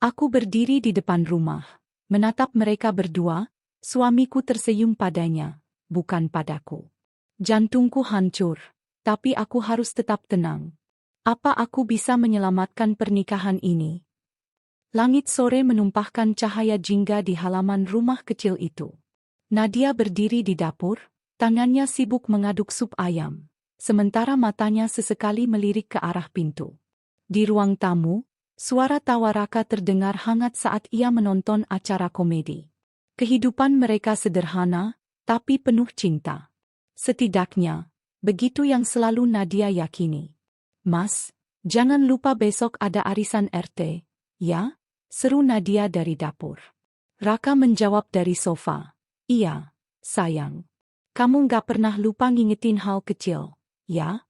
Aku berdiri di depan rumah, menatap mereka berdua, suamiku tersenyum padanya, bukan padaku. Jantungku hancur, tapi aku harus tetap tenang. Apa aku bisa menyelamatkan pernikahan ini? Langit sore menumpahkan cahaya jingga di halaman rumah kecil itu. Nadia berdiri di dapur, tangannya sibuk mengaduk sup ayam, sementara matanya sesekali melirik ke arah pintu. Di ruang tamu, suara tawa Raka terdengar hangat saat ia menonton acara komedi. Kehidupan mereka sederhana, tapi penuh cinta. Setidaknya, begitu yang selalu Nadia yakini. "Mas, jangan lupa besok ada arisan RT, ya?" seru Nadia dari dapur. Raka menjawab dari sofa, "Iya, sayang. Kamu gak pernah lupa ngingetin hal kecil, ya?"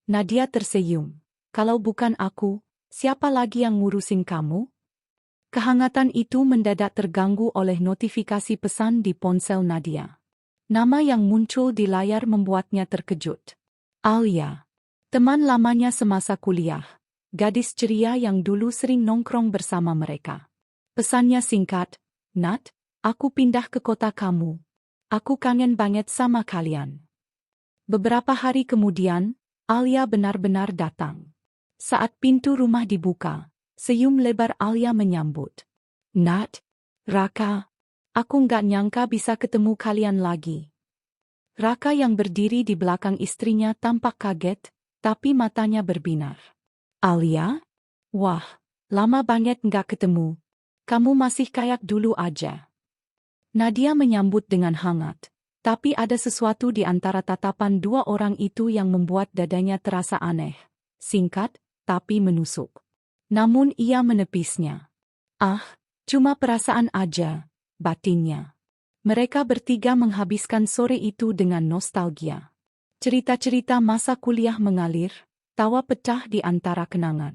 Nadia tersenyum. "Kalau bukan aku, siapa lagi yang ngurusin kamu?" Kehangatan itu mendadak terganggu oleh notifikasi pesan di ponsel Nadia. Nama yang muncul di layar membuatnya terkejut. Alia, teman lamanya semasa kuliah. Gadis ceria yang dulu sering nongkrong bersama mereka. Pesannya singkat, "Nat, aku pindah ke kota kamu. Aku kangen banget sama kalian." Beberapa hari kemudian, Alia benar-benar datang. Saat pintu rumah dibuka, senyum lebar Alia menyambut. "Nat, Raka, aku nggak nyangka bisa ketemu kalian lagi." Raka yang berdiri di belakang istrinya tampak kaget, tapi matanya berbinar. "Alia? Wah, lama banget nggak ketemu. Kamu masih kayak dulu aja." Nadia menyambut dengan hangat, tapi ada sesuatu di antara tatapan dua orang itu yang membuat dadanya terasa aneh. Singkat, tapi menusuk. Namun ia menepisnya. "Ah, cuma perasaan aja," batinnya. Mereka bertiga menghabiskan sore itu dengan nostalgia. Cerita-cerita masa kuliah mengalir, tawa pecah di antara kenangan.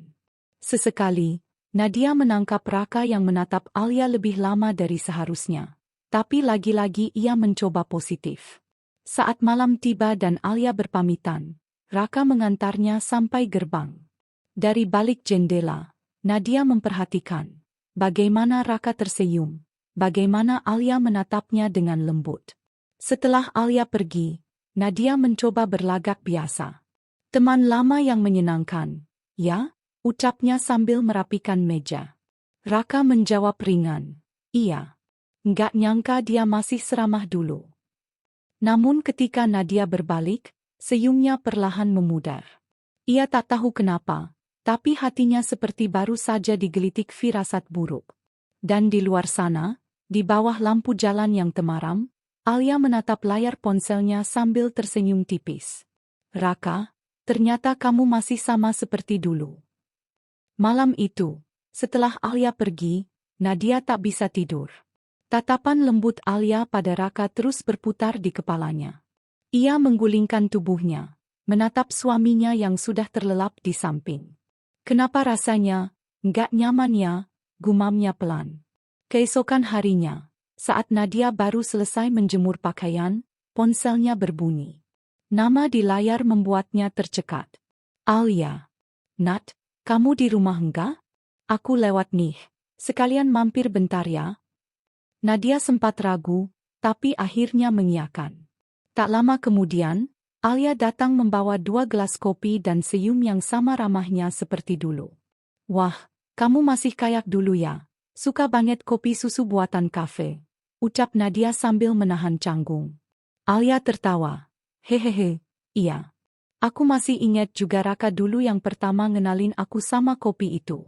Sesekali, Nadia menangkap Raka yang menatap Alia lebih lama dari seharusnya. Tapi lagi-lagi ia mencoba positif. Saat malam tiba dan Alia berpamitan, Raka mengantarnya sampai gerbang. Dari balik jendela, Nadia memperhatikan bagaimana Raka tersenyum, bagaimana Alia menatapnya dengan lembut. Setelah Alia pergi, Nadia mencoba berlagak biasa. "Teman lama yang menyenangkan, ya?" ucapnya sambil merapikan meja. Raka menjawab ringan, "Iya." Nggak nyangka dia masih seramah dulu. Namun ketika Nadia berbalik, senyumnya perlahan memudar. Ia tak tahu kenapa, tapi hatinya seperti baru saja digelitik firasat buruk. Dan di luar sana, di bawah lampu jalan yang temaram, Alia menatap layar ponselnya sambil tersenyum tipis. "Raka, ternyata kamu masih sama seperti dulu." Malam itu, setelah Alia pergi, Nadia tak bisa tidur. Tatapan lembut Alia pada Raka terus berputar di kepalanya. Ia menggulingkan tubuhnya, menatap suaminya yang sudah terlelap di samping. "Kenapa rasanya nggak nyaman ya?" gumamnya pelan. Keesokan harinya, saat Nadia baru selesai menjemur pakaian, ponselnya berbunyi. Nama di layar membuatnya tercekat. "Alia." "Nat, kamu di rumah enggak? Aku lewat nih. Sekalian mampir bentar ya." Nadia sempat ragu, tapi akhirnya mengiyakan. Tak lama kemudian, Alia datang membawa 2 gelas kopi dan senyum yang sama ramahnya seperti dulu. "Wah, kamu masih kayak dulu ya. Suka banget kopi susu buatan kafe," ucap Nadia sambil menahan canggung. Alia tertawa. "Hehehe, iya. Aku masih ingat juga Raka dulu yang pertama ngenalin aku sama kopi itu."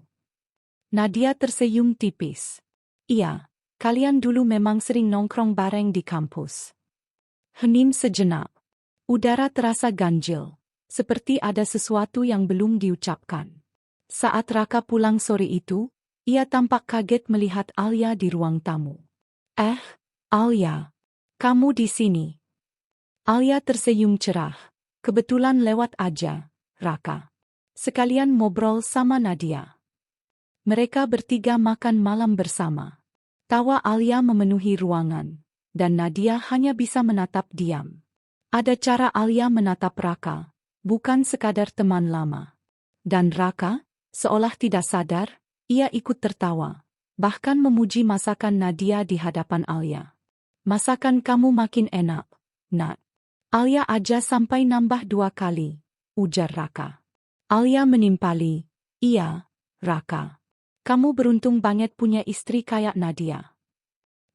Nadia tersenyum tipis. "Iya, kalian dulu memang sering nongkrong bareng di kampus." Hening sejenak. Udara terasa ganjil, seperti ada sesuatu yang belum diucapkan. Saat Raka pulang sore itu, ia tampak kaget melihat Alia di ruang tamu. Alia, kamu di sini?" Alia tersenyum cerah. "Kebetulan lewat aja, Raka. Sekalian ngobrol sama Nadia." Mereka bertiga makan malam bersama. Tawa Alia memenuhi ruangan, dan Nadia hanya bisa menatap diam. Ada cara Alia menatap Raka, bukan sekadar teman lama. Dan Raka, seolah tidak sadar, Ia ikut tertawa, bahkan memuji masakan Nadia di hadapan Alia. Masakan kamu makin enak, Nat. Alia aja sampai nambah 2 kali, ujar Raka. Alia menimpali, iya, Raka. Kamu beruntung banget punya istri kayak Nadia.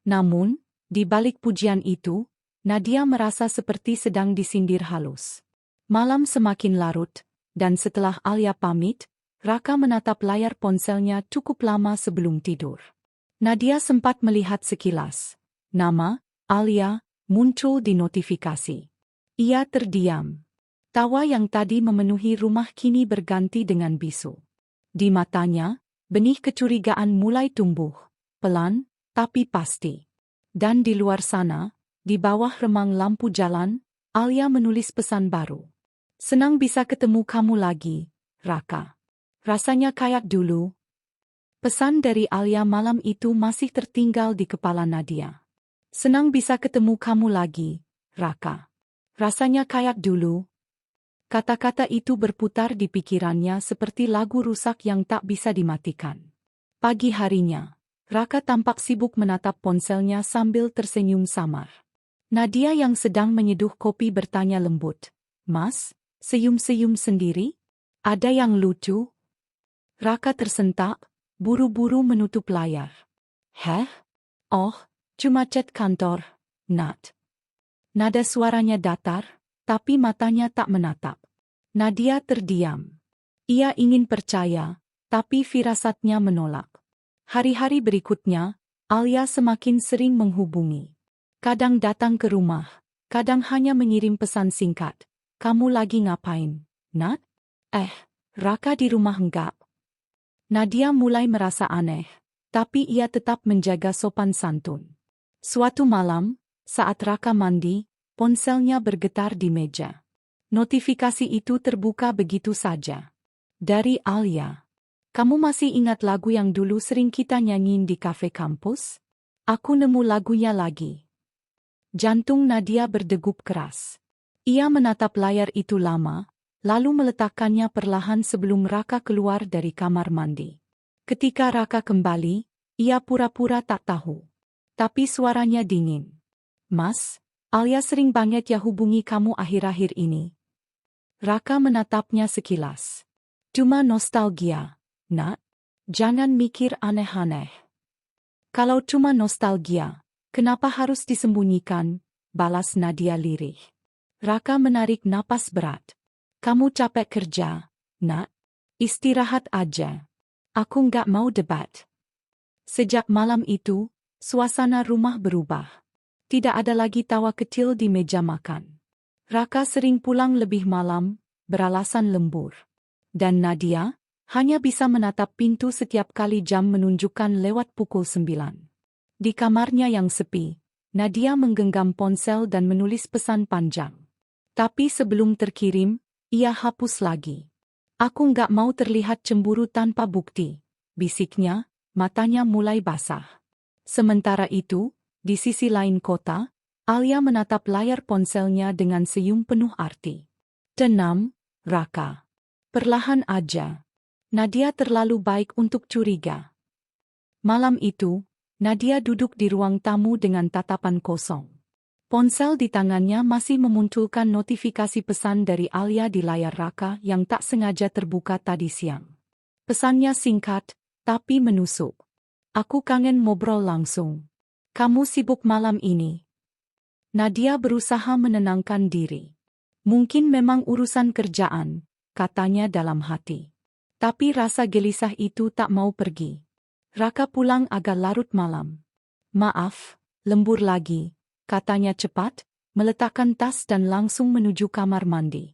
Namun, di balik pujian itu, Nadia merasa seperti sedang disindir halus. Malam semakin larut, dan setelah Alia pamit, Raka menatap layar ponselnya cukup lama sebelum tidur. Nadia sempat melihat sekilas. Nama, Alia, muncul di notifikasi. Ia terdiam. Tawa yang tadi memenuhi rumah kini berganti dengan bisu. Di matanya, benih kecurigaan mulai tumbuh, pelan, tapi pasti. Dan di luar sana, di bawah remang lampu jalan, Alia menulis pesan baru. Senang bisa ketemu kamu lagi, Raka. Rasanya kayak dulu. Pesan dari Alia malam itu masih tertinggal di kepala Nadia. Senang bisa ketemu kamu lagi, Raka. Rasanya kayak dulu. Kata-kata itu berputar di pikirannya seperti lagu rusak yang tak bisa dimatikan. Pagi harinya, Raka tampak sibuk menatap ponselnya sambil tersenyum samar. Nadia yang sedang menyeduh kopi bertanya lembut, "Mas, senyum-senyum sendiri? Ada yang lucu?" Raka tersentak, buru-buru menutup layar. "Heh? Oh, cuma chat kantor, Nat." Nada suaranya datar, tapi matanya tak menatap. Nadia terdiam. Ia ingin percaya, tapi firasatnya menolak. Hari-hari berikutnya, Alia semakin sering menghubungi. Kadang datang ke rumah, kadang hanya mengirim pesan singkat. "Kamu lagi ngapain, Nat?" Raka di rumah enggak." Nadia mulai merasa aneh, tapi ia tetap menjaga sopan santun. Suatu malam, saat Raka mandi, ponselnya bergetar di meja. Notifikasi itu terbuka begitu saja. Dari Alia. "Kamu masih ingat lagu yang dulu sering kita nyanyiin di kafe kampus? Aku nemu lagunya lagi." Jantung Nadia berdegup keras. Ia menatap layar itu lama, lalu meletakkannya perlahan sebelum Raka keluar dari kamar mandi. Ketika Raka kembali, ia pura-pura tak tahu. Tapi suaranya dingin. "Mas, Alia sering banget ya hubungi kamu akhir-akhir ini." Raka menatapnya sekilas. "Cuma nostalgia, Nak. Jangan mikir aneh-aneh." "Kalau cuma nostalgia, kenapa harus disembunyikan?" balas Nadia lirih. Raka menarik napas berat. "Kamu capek kerja, Nak. Istirahat aja. Aku nggak mau debat." Sejak malam itu, suasana rumah berubah. Tidak ada lagi tawa kecil di meja makan. Raka sering pulang lebih malam, beralasan lembur. Dan Nadia hanya bisa menatap pintu setiap kali jam menunjukkan lewat pukul 9. Di kamarnya yang sepi, Nadia menggenggam ponsel dan menulis pesan panjang. Tapi sebelum terkirim, ia hapus lagi. "Aku nggak mau terlihat cemburu tanpa bukti," bisiknya, matanya mulai basah. Sementara itu, di sisi lain kota, Alia menatap layar ponselnya dengan senyum penuh arti. "Tenang, Raka. Perlahan aja. Nadia terlalu baik untuk curiga." Malam itu, Nadia duduk di ruang tamu dengan tatapan kosong. Ponsel di tangannya masih memunculkan notifikasi pesan dari Alia di layar Raka yang tak sengaja terbuka tadi siang. Pesannya singkat, tapi menusuk. "Aku kangen ngobrol langsung. Kamu sibuk malam ini?" Nadia berusaha menenangkan diri. "Mungkin memang urusan kerjaan," katanya dalam hati. Tapi rasa gelisah itu tak mau pergi. Raka pulang agak larut malam. "Maaf, lembur lagi," katanya cepat, meletakkan tas dan langsung menuju kamar mandi.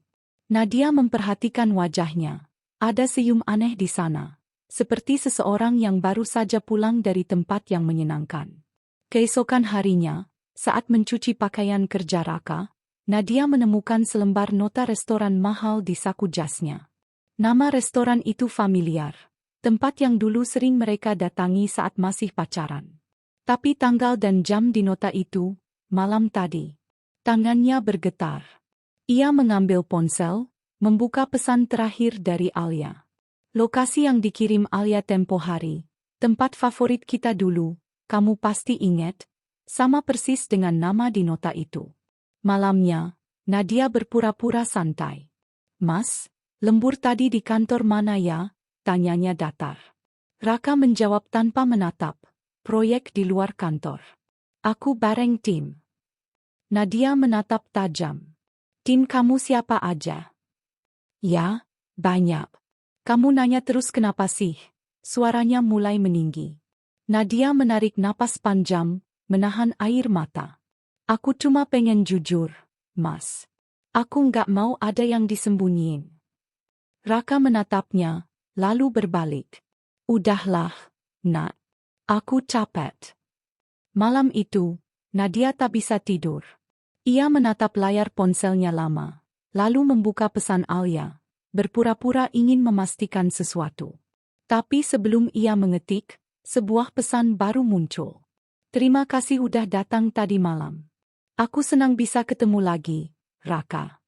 Nadia memperhatikan wajahnya. Ada senyum aneh di sana, seperti seseorang yang baru saja pulang dari tempat yang menyenangkan. Keesokan harinya, saat mencuci pakaian kerja Raka, Nadia menemukan selembar nota restoran mahal di saku jasnya. Nama restoran itu familiar, tempat yang dulu sering mereka datangi saat masih pacaran. Tapi tanggal dan jam di nota itu, malam tadi. Tangannya bergetar. Ia mengambil ponsel, membuka pesan terakhir dari Alia. Lokasi yang dikirim Alia tempo hari. Tempat favorit kita dulu, kamu pasti ingat. Sama persis dengan nama di nota itu. Malamnya, Nadia berpura-pura santai. Mas, lembur tadi di kantor mana ya? Tanyanya datar. Raka menjawab tanpa menatap. Proyek di luar kantor. Aku bareng tim. Nadia menatap tajam. Tim kamu siapa aja? Ya, banyak. Kamu nanya terus kenapa sih? Suaranya mulai meninggi. Nadia menarik napas panjang, menahan air mata. Aku cuma pengen jujur, Mas. Aku nggak mau ada yang disembunyiin. Raka menatapnya, lalu berbalik. Udahlah, Nak. Aku capek. Malam itu, Nadia tak bisa tidur. Ia menatap layar ponselnya lama, lalu membuka pesan Alia, berpura-pura ingin memastikan sesuatu. Tapi sebelum ia mengetik, sebuah pesan baru muncul. Terima kasih udah datang tadi malam. Aku senang bisa ketemu lagi, Raka.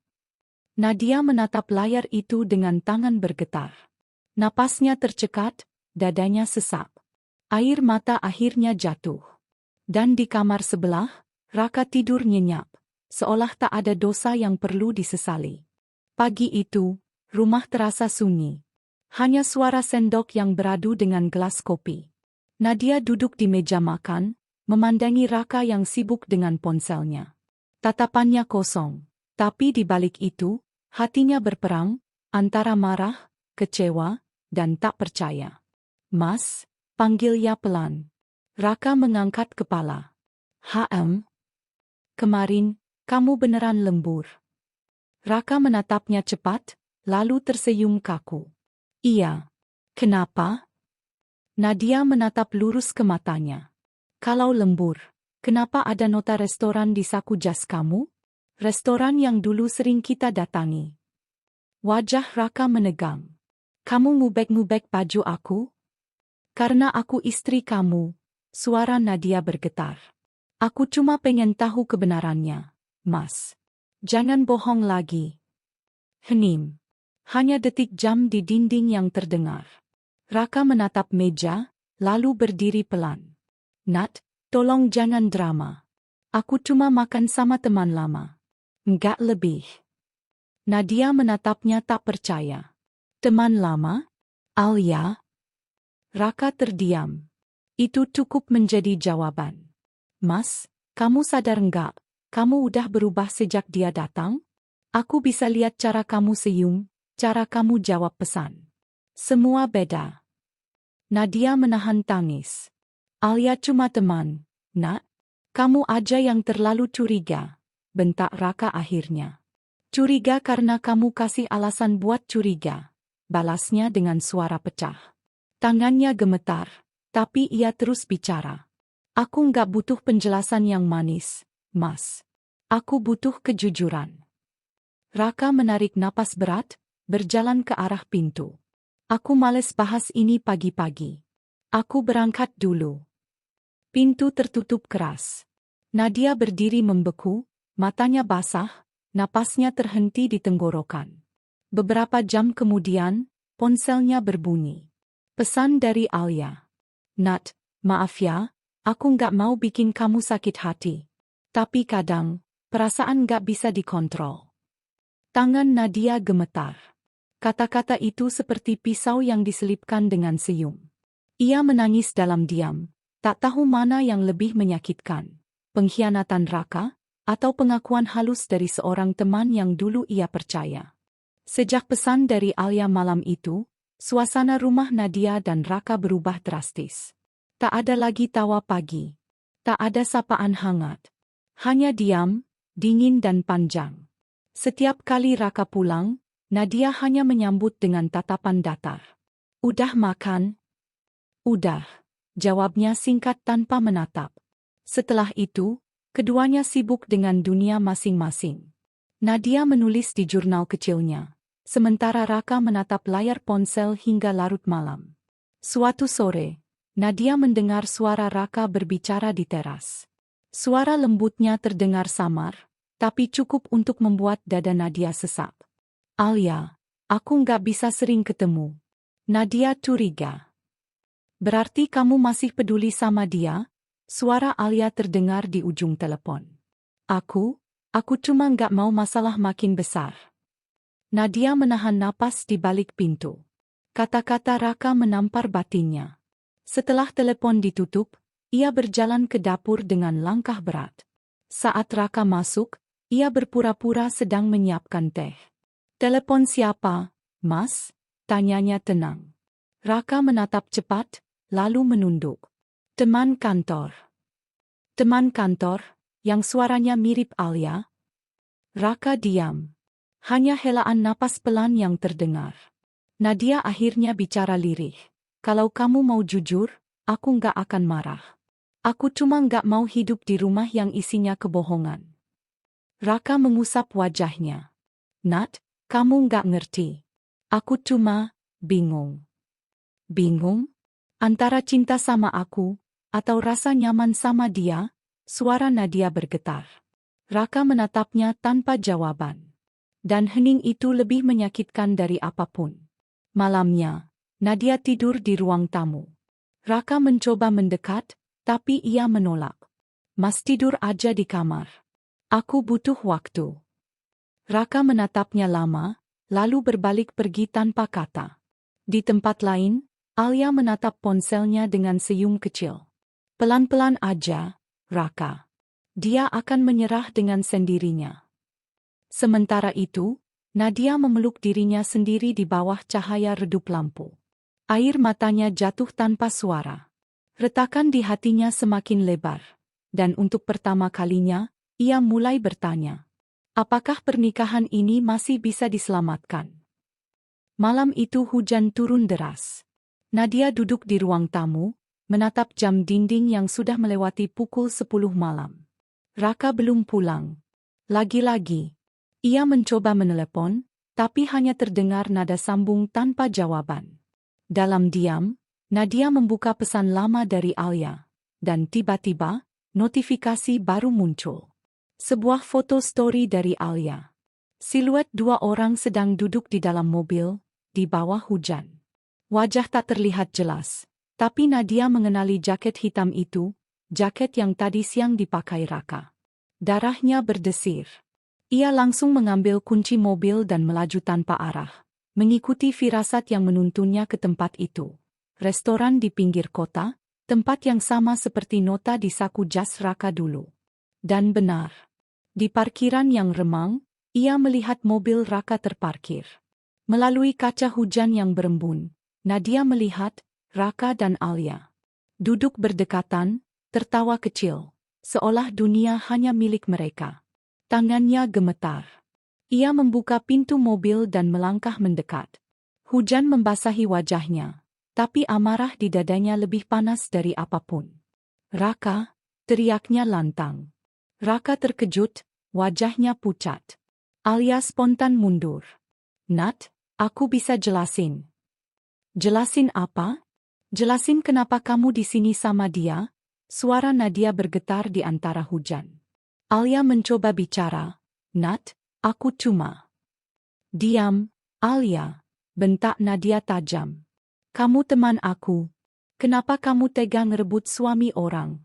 Nadia menatap layar itu dengan tangan bergetar. Napasnya tercekat, dadanya sesak. Air mata akhirnya jatuh. Dan di kamar sebelah, Raka tidur nyenyak, seolah tak ada dosa yang perlu disesali. Pagi itu, rumah terasa sunyi. Hanya suara sendok yang beradu dengan gelas kopi. Nadia duduk di meja makan, memandangi Raka yang sibuk dengan ponselnya. Tatapannya kosong, tapi di balik itu, hatinya berperang, antara marah, kecewa, dan tak percaya. Mas, panggil ya pelan. Raka mengangkat kepala. Kemarin, kamu beneran lembur. Raka menatapnya cepat, lalu tersenyum kaku. Iya. Kenapa? Nadia menatap lurus ke matanya. Kalau lembur, kenapa ada nota restoran di saku jas kamu? Restoran yang dulu sering kita datangi. Wajah Raka menegang. Kamu ngubek-ngubek baju aku? Karena aku istri kamu. Suara Nadia bergetar. Aku cuma pengen tahu kebenarannya, Mas. Jangan bohong lagi. Hening. Hanya detik jam di dinding yang terdengar. Raka menatap meja, lalu berdiri pelan. Nat, tolong jangan drama. Aku cuma makan sama teman lama. Enggak lebih. Nadia menatapnya tak percaya. Teman lama? Alia? Raka terdiam. Itu cukup menjadi jawaban. Mas, kamu sadar enggak? Kamu udah berubah sejak dia datang? Aku bisa lihat cara kamu senyum, cara kamu jawab pesan. Semua beda. Nadia menahan tangis. Alia cuma teman, Nak. Kamu aja yang terlalu curiga, bentak Raka akhirnya. Curiga karena kamu kasih alasan buat curiga, balasnya dengan suara pecah. Tangannya gemetar, tapi ia terus bicara. Aku nggak butuh penjelasan yang manis, Mas. Aku butuh kejujuran. Raka menarik napas berat, berjalan ke arah pintu. Aku males bahas ini pagi-pagi. Aku berangkat dulu. Pintu tertutup keras. Nadia berdiri membeku, matanya basah, napasnya terhenti di tenggorokan. Beberapa jam kemudian, ponselnya berbunyi. Pesan dari Alia. Nat, maaf ya, aku nggak mau bikin kamu sakit hati. Tapi kadang, perasaan nggak bisa dikontrol. Tangan Nadia gemetar. Kata-kata itu seperti pisau yang diselipkan dengan senyum. Ia menangis dalam diam, tak tahu mana yang lebih menyakitkan. Pengkhianatan Raka, atau pengakuan halus dari seorang teman yang dulu ia percaya. Sejak pesan dari Alia malam itu, suasana rumah Nadia dan Raka berubah drastis. Tak ada lagi tawa pagi. Tak ada sapaan hangat. Hanya diam, dingin dan panjang. Setiap kali Raka pulang, Nadia hanya menyambut dengan tatapan datar. Udah makan? Udah, jawabnya singkat tanpa menatap. Setelah itu, keduanya sibuk dengan dunia masing-masing. Nadia menulis di jurnal kecilnya, sementara Raka menatap layar ponsel hingga larut malam. Suatu sore, Nadia mendengar suara Raka berbicara di teras. Suara lembutnya terdengar samar, tapi cukup untuk membuat dada Nadia sesak. Alia, aku nggak bisa sering ketemu. Nadia curiga. Berarti kamu masih peduli sama dia? Suara Alia terdengar di ujung telepon. Aku cuma nggak mau masalah makin besar. Nadia menahan napas di balik pintu. Kata-kata Raka menampar batinnya. Setelah telepon ditutup, ia berjalan ke dapur dengan langkah berat. Saat Raka masuk, ia berpura-pura sedang menyiapkan teh. Telepon siapa, Mas? Tanyanya tenang. Raka menatap cepat, lalu menunduk. Teman kantor. Teman kantor, yang suaranya mirip Alia. Raka diam. Hanya helaan napas pelan yang terdengar. Nadia akhirnya bicara lirih. Kalau kamu mau jujur, aku nggak akan marah. Aku cuma nggak mau hidup di rumah yang isinya kebohongan. Raka mengusap wajahnya. Nat, kamu nggak ngerti. Aku cuma bingung. Bingung? Antara cinta sama aku, atau rasa nyaman sama dia? Suara Nadia bergetar. Raka menatapnya tanpa jawaban. Dan hening itu lebih menyakitkan dari apapun. Malamnya, Nadia tidur di ruang tamu. Raka mencoba mendekat, tapi ia menolak. Mas tidur aja di kamar. Aku butuh waktu. Raka menatapnya lama, lalu berbalik pergi tanpa kata. Di tempat lain, Alia menatap ponselnya dengan senyum kecil. Pelan-pelan aja, Raka. Dia akan menyerah dengan sendirinya. Sementara itu, Nadia memeluk dirinya sendiri di bawah cahaya redup lampu. Air matanya jatuh tanpa suara. Retakan di hatinya semakin lebar. Dan untuk pertama kalinya, ia mulai bertanya. Apakah pernikahan ini masih bisa diselamatkan? Malam itu hujan turun deras. Nadia duduk di ruang tamu, menatap jam dinding yang sudah melewati pukul 10 malam. Raka belum pulang. Lagi-lagi, ia mencoba menelepon, tapi hanya terdengar nada sambung tanpa jawaban. Dalam diam, Nadia membuka pesan lama dari Alia. Dan tiba-tiba, notifikasi baru muncul. Sebuah foto story dari Alia. Siluet dua orang sedang duduk di dalam mobil, di bawah hujan. Wajah tak terlihat jelas, tapi Nadia mengenali jaket hitam itu, jaket yang tadi siang dipakai Raka. Darahnya berdesir. Ia langsung mengambil kunci mobil dan melaju tanpa arah, mengikuti firasat yang menuntunnya ke tempat itu. Restoran di pinggir kota, tempat yang sama seperti nota di saku jas Raka dulu. Dan benar. Di parkiran yang remang, ia melihat mobil Raka terparkir. Melalui kaca hujan yang berembun, Nadia melihat Raka dan Alia. Duduk berdekatan, tertawa kecil, seolah dunia hanya milik mereka. Tangannya gemetar. Ia membuka pintu mobil dan melangkah mendekat. Hujan membasahi wajahnya, tapi amarah di dadanya lebih panas dari apapun. Raka, teriaknya lantang. Raka terkejut, wajahnya pucat. Alia spontan mundur. Nat, aku bisa jelasin. Jelasin apa? Jelasin kenapa kamu di sini sama dia? Suara Nadia bergetar di antara hujan. Alia mencoba bicara. Nat, aku cuma. Diam, Alia, bentak Nadia tajam. Kamu teman aku. Kenapa kamu tega ngerebut suami orang?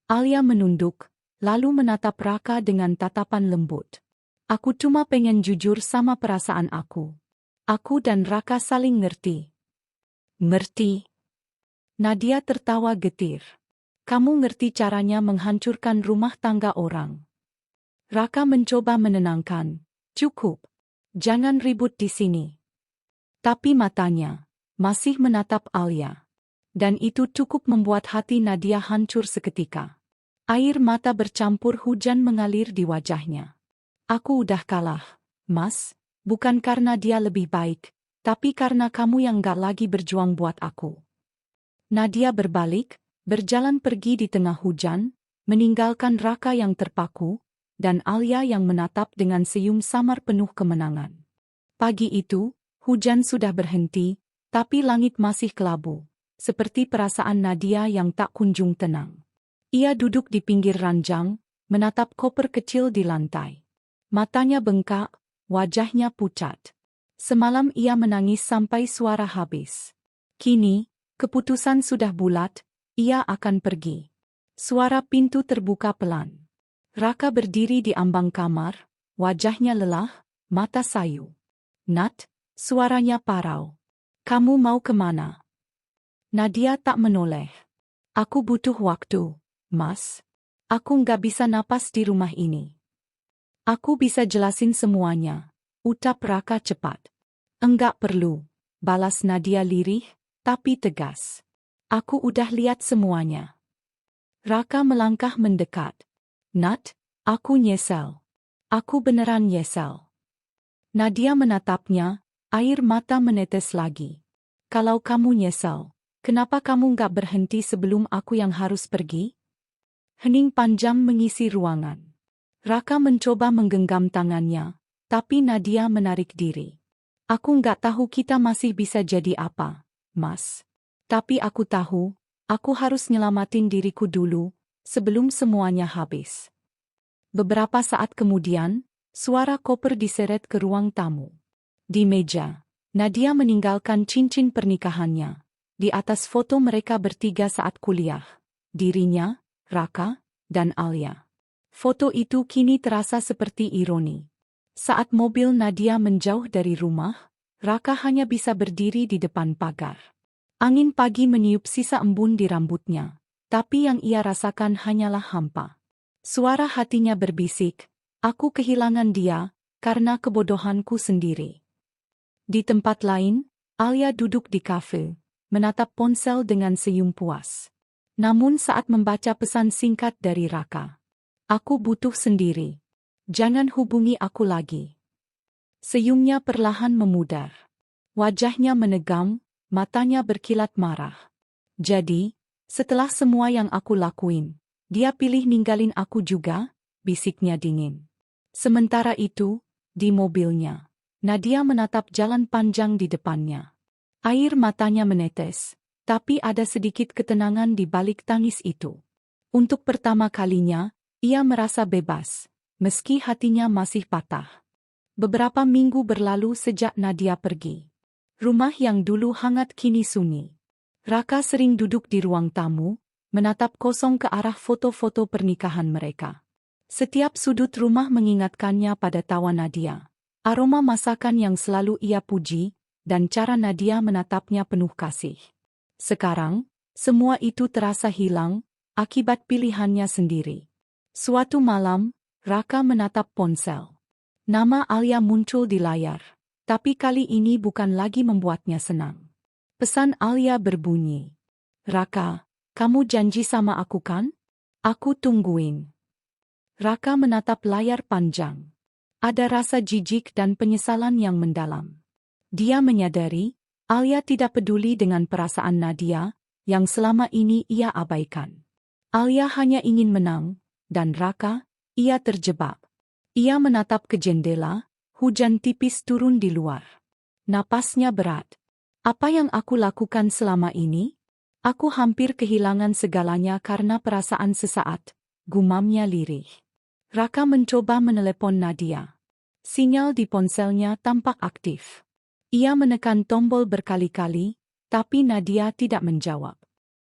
Alia menunduk, lalu menatap Raka dengan tatapan lembut. Aku cuma pengen jujur sama perasaan aku. Aku dan Raka saling ngerti. Ngerti? Nadia tertawa getir. Kamu ngerti caranya menghancurkan rumah tangga orang. Raka mencoba menenangkan. Cukup. Jangan ribut di sini. Tapi matanya masih menatap Alia. Dan itu cukup membuat hati Nadia hancur seketika. Air mata bercampur hujan mengalir di wajahnya. Aku udah kalah, Mas, bukan karena dia lebih baik, tapi karena kamu yang gak lagi berjuang buat aku. Nadia berbalik, berjalan pergi di tengah hujan, meninggalkan Raka yang terpaku, dan Alia yang menatap dengan senyum samar penuh kemenangan. Pagi itu, hujan sudah berhenti, tapi langit masih kelabu, seperti perasaan Nadia yang tak kunjung tenang. Ia duduk di pinggir ranjang, menatap koper kecil di lantai. Matanya bengkak, wajahnya pucat. Semalam ia menangis sampai suara habis. Kini, keputusan sudah bulat, ia akan pergi. Suara pintu terbuka pelan. Raka berdiri di ambang kamar, wajahnya lelah, mata sayu. Nat, suaranya parau. Kamu mau kemana? Nadia tak menoleh. Aku butuh waktu, Mas. Aku nggak bisa napas di rumah ini. Aku bisa jelasin semuanya, ucap Raka cepat. Enggak perlu, balas Nadia lirih, tapi tegas. Aku udah lihat semuanya. Raka melangkah mendekat. Nat, aku nyesel. Aku beneran nyesel. Nadia menatapnya, air mata menetes lagi. Kalau kamu nyesel, kenapa kamu nggak berhenti sebelum aku yang harus pergi? Hening panjang mengisi ruangan. Raka mencoba menggenggam tangannya, tapi Nadia menarik diri. Aku nggak tahu kita masih bisa jadi apa, Mas. Tapi aku tahu, aku harus nyelamatin diriku dulu, sebelum semuanya habis. Beberapa saat kemudian, suara koper diseret ke ruang tamu. Di meja, Nadia meninggalkan cincin pernikahannya. Di atas foto mereka bertiga saat kuliah. Dirinya, Raka, dan Alia. Foto itu kini terasa seperti ironi. Saat mobil Nadia menjauh dari rumah, Raka hanya bisa berdiri di depan pagar. Angin pagi meniup sisa embun di rambutnya, tapi yang ia rasakan hanyalah hampa. Suara hatinya berbisik, aku kehilangan dia, karena kebodohanku sendiri. Di tempat lain, Alia duduk di kafe, menatap ponsel dengan senyum puas. Namun saat membaca pesan singkat dari Raka, aku butuh sendiri. Jangan hubungi aku lagi. Senyumnya perlahan memudar. Wajahnya menegam, matanya berkilat marah. Jadi, setelah semua yang aku lakuin, dia pilih ninggalin aku juga, bisiknya dingin. Sementara itu, di mobilnya, Nadia menatap jalan panjang di depannya. Air matanya menetes, tapi ada sedikit ketenangan di balik tangis itu. Untuk pertama kalinya, ia merasa bebas, meski hatinya masih patah. Beberapa minggu berlalu sejak Nadia pergi. Rumah yang dulu hangat kini sunyi. Raka sering duduk di ruang tamu, menatap kosong ke arah foto-foto pernikahan mereka. Setiap sudut rumah mengingatkannya pada tawa Nadia. Aroma masakan yang selalu ia puji, dan cara Nadia menatapnya penuh kasih. Sekarang, semua itu terasa hilang, akibat pilihannya sendiri. Suatu malam, Raka menatap ponsel. Nama Alia muncul di layar, tapi kali ini bukan lagi membuatnya senang. Pesan Alia berbunyi, Raka, kamu janji sama aku kan? Aku tungguin. Raka menatap layar panjang. Ada rasa jijik dan penyesalan yang mendalam. Dia menyadari, Alia tidak peduli dengan perasaan Nadia, yang selama ini ia abaikan. Alia hanya ingin menang, dan Raka, ia terjebak. Ia menatap ke jendela, hujan tipis turun di luar. Napasnya berat. Apa yang aku lakukan selama ini? Aku hampir kehilangan segalanya karena perasaan sesaat, gumamnya lirih. Raka mencoba menelepon Nadia. Sinyal di ponselnya tampak aktif. Ia menekan tombol berkali-kali, tapi Nadia tidak menjawab.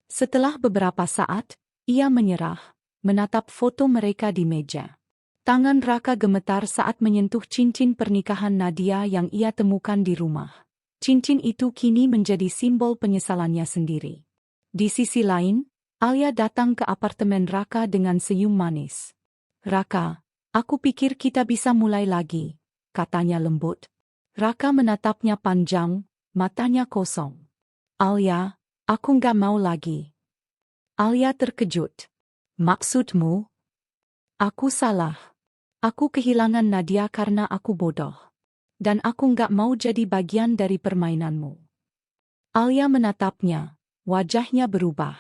Setelah beberapa saat, ia menyerah, menatap foto mereka di meja. Tangan Raka gemetar saat menyentuh cincin pernikahan Nadia yang ia temukan di rumah. Cincin itu kini menjadi simbol penyesalannya sendiri. Di sisi lain, Alia datang ke apartemen Raka dengan senyum manis. Raka, aku pikir kita bisa mulai lagi, katanya lembut. Raka menatapnya panjang, matanya kosong. Alia, aku nggak mau lagi. Alia terkejut. Maksudmu? Aku salah. Aku kehilangan Nadia karena aku bodoh. Dan aku nggak mau jadi bagian dari permainanmu. Alia menatapnya, wajahnya berubah.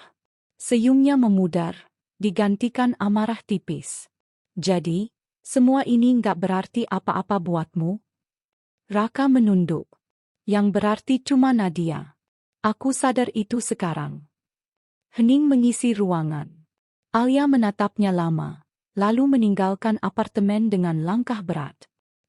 Senyumnya memudar, digantikan amarah tipis. Jadi, semua ini nggak berarti apa-apa buatmu? Raka menunduk. Yang berarti cuma Nadia. Aku sadar itu sekarang. Hening mengisi ruangan. Alia menatapnya lama, lalu meninggalkan apartemen dengan langkah berat.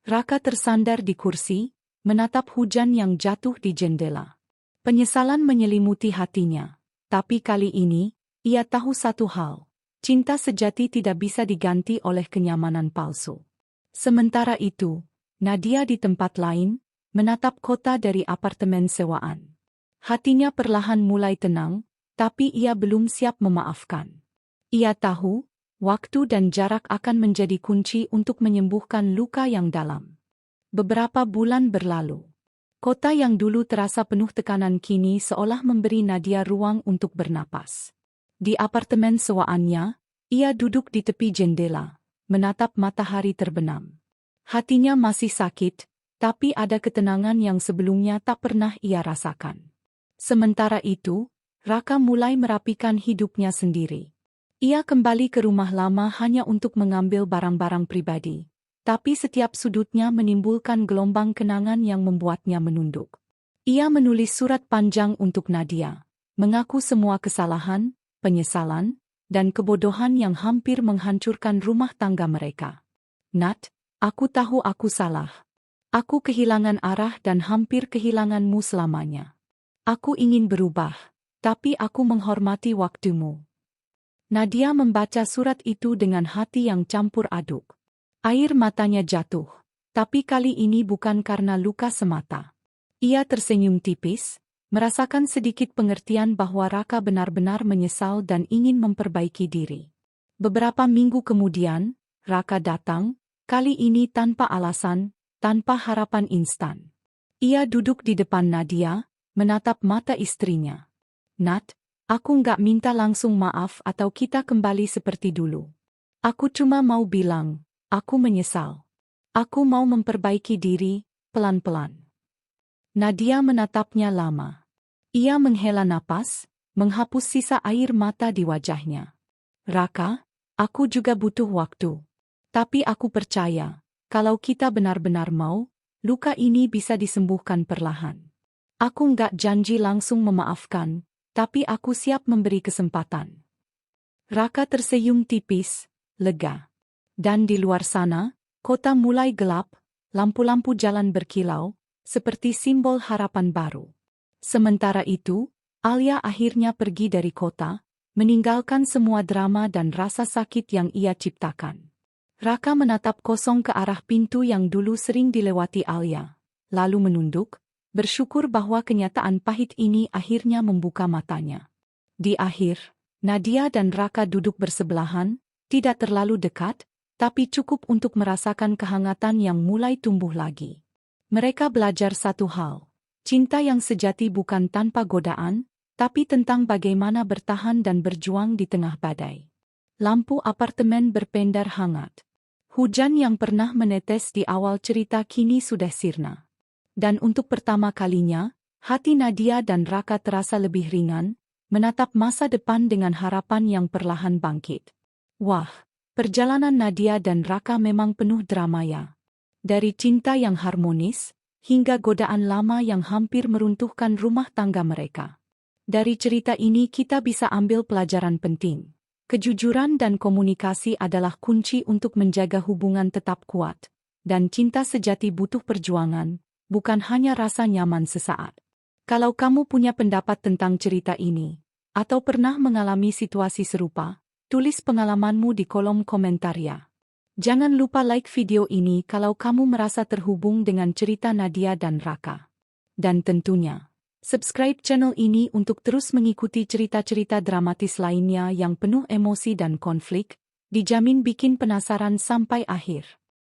Raka tersandar di kursi, menatap hujan yang jatuh di jendela. Penyesalan menyelimuti hatinya. Tapi kali ini, ia tahu satu hal. Cinta sejati tidak bisa diganti oleh kenyamanan palsu. Sementara itu, Nadia di tempat lain, menatap kota dari apartemen sewaan. Hatinya perlahan mulai tenang, tapi ia belum siap memaafkan. Ia tahu, waktu dan jarak akan menjadi kunci untuk menyembuhkan luka yang dalam. Beberapa bulan berlalu. Kota yang dulu terasa penuh tekanan kini seolah memberi Nadia ruang untuk bernapas. Di apartemen sewaannya, ia duduk di tepi jendela, menatap matahari terbenam. Hatinya masih sakit, tapi ada ketenangan yang sebelumnya tak pernah ia rasakan. Sementara itu, Raka mulai merapikan hidupnya sendiri. Ia kembali ke rumah lama hanya untuk mengambil barang-barang pribadi, tapi setiap sudutnya menimbulkan gelombang kenangan yang membuatnya menunduk. Ia menulis surat panjang untuk Nadia, mengaku semua kesalahan, penyesalan, dan kebodohan yang hampir menghancurkan rumah tangga mereka. Nat, aku tahu aku salah. Aku kehilangan arah dan hampir kehilanganmu selamanya. Aku ingin berubah, tapi aku menghormati waktumu. Nadia membaca surat itu dengan hati yang campur aduk. Air matanya jatuh, tapi kali ini bukan karena luka semata. Ia tersenyum tipis, merasakan sedikit pengertian bahwa Raka benar-benar menyesal dan ingin memperbaiki diri. Beberapa minggu kemudian, Raka datang, kali ini tanpa alasan, tanpa harapan instan. Ia duduk di depan Nadia, menatap mata istrinya. Nat, aku nggak minta langsung maaf atau kita kembali seperti dulu. Aku cuma mau bilang, aku menyesal. Aku mau memperbaiki diri, pelan-pelan. Nadia menatapnya lama. Ia menghela napas, menghapus sisa air mata di wajahnya. Raka, aku juga butuh waktu. Tapi aku percaya, kalau kita benar-benar mau, luka ini bisa disembuhkan perlahan. Aku nggak janji langsung memaafkan, tapi aku siap memberi kesempatan. Raka tersenyum tipis, lega. Dan di luar sana, kota mulai gelap, lampu-lampu jalan berkilau, seperti simbol harapan baru. Sementara itu, Alia akhirnya pergi dari kota, meninggalkan semua drama dan rasa sakit yang ia ciptakan. Raka menatap kosong ke arah pintu yang dulu sering dilewati Alia, lalu menunduk, bersyukur bahwa kenyataan pahit ini akhirnya membuka matanya. Di akhir, Nadia dan Raka duduk bersebelahan, tidak terlalu dekat, tapi cukup untuk merasakan kehangatan yang mulai tumbuh lagi. Mereka belajar satu hal. Cinta yang sejati bukan tanpa godaan, tapi tentang bagaimana bertahan dan berjuang di tengah badai. Lampu apartemen berpendar hangat. Hujan yang pernah menetes di awal cerita kini sudah sirna. Dan untuk pertama kalinya, hati Nadia dan Raka terasa lebih ringan, menatap masa depan dengan harapan yang perlahan bangkit. Wah, perjalanan Nadia dan Raka memang penuh drama ya. Dari cinta yang harmonis, hingga godaan lama yang hampir meruntuhkan rumah tangga mereka. Dari cerita ini kita bisa ambil pelajaran penting. Kejujuran dan komunikasi adalah kunci untuk menjaga hubungan tetap kuat. Dan cinta sejati butuh perjuangan, bukan hanya rasa nyaman sesaat. Kalau kamu punya pendapat tentang cerita ini, atau pernah mengalami situasi serupa, tulis pengalamanmu di kolom komentar ya. Jangan lupa like video ini kalau kamu merasa terhubung dengan cerita Nadia dan Raka. Dan tentunya, subscribe channel ini untuk terus mengikuti cerita-cerita dramatis lainnya yang penuh emosi dan konflik, dijamin bikin penasaran sampai akhir.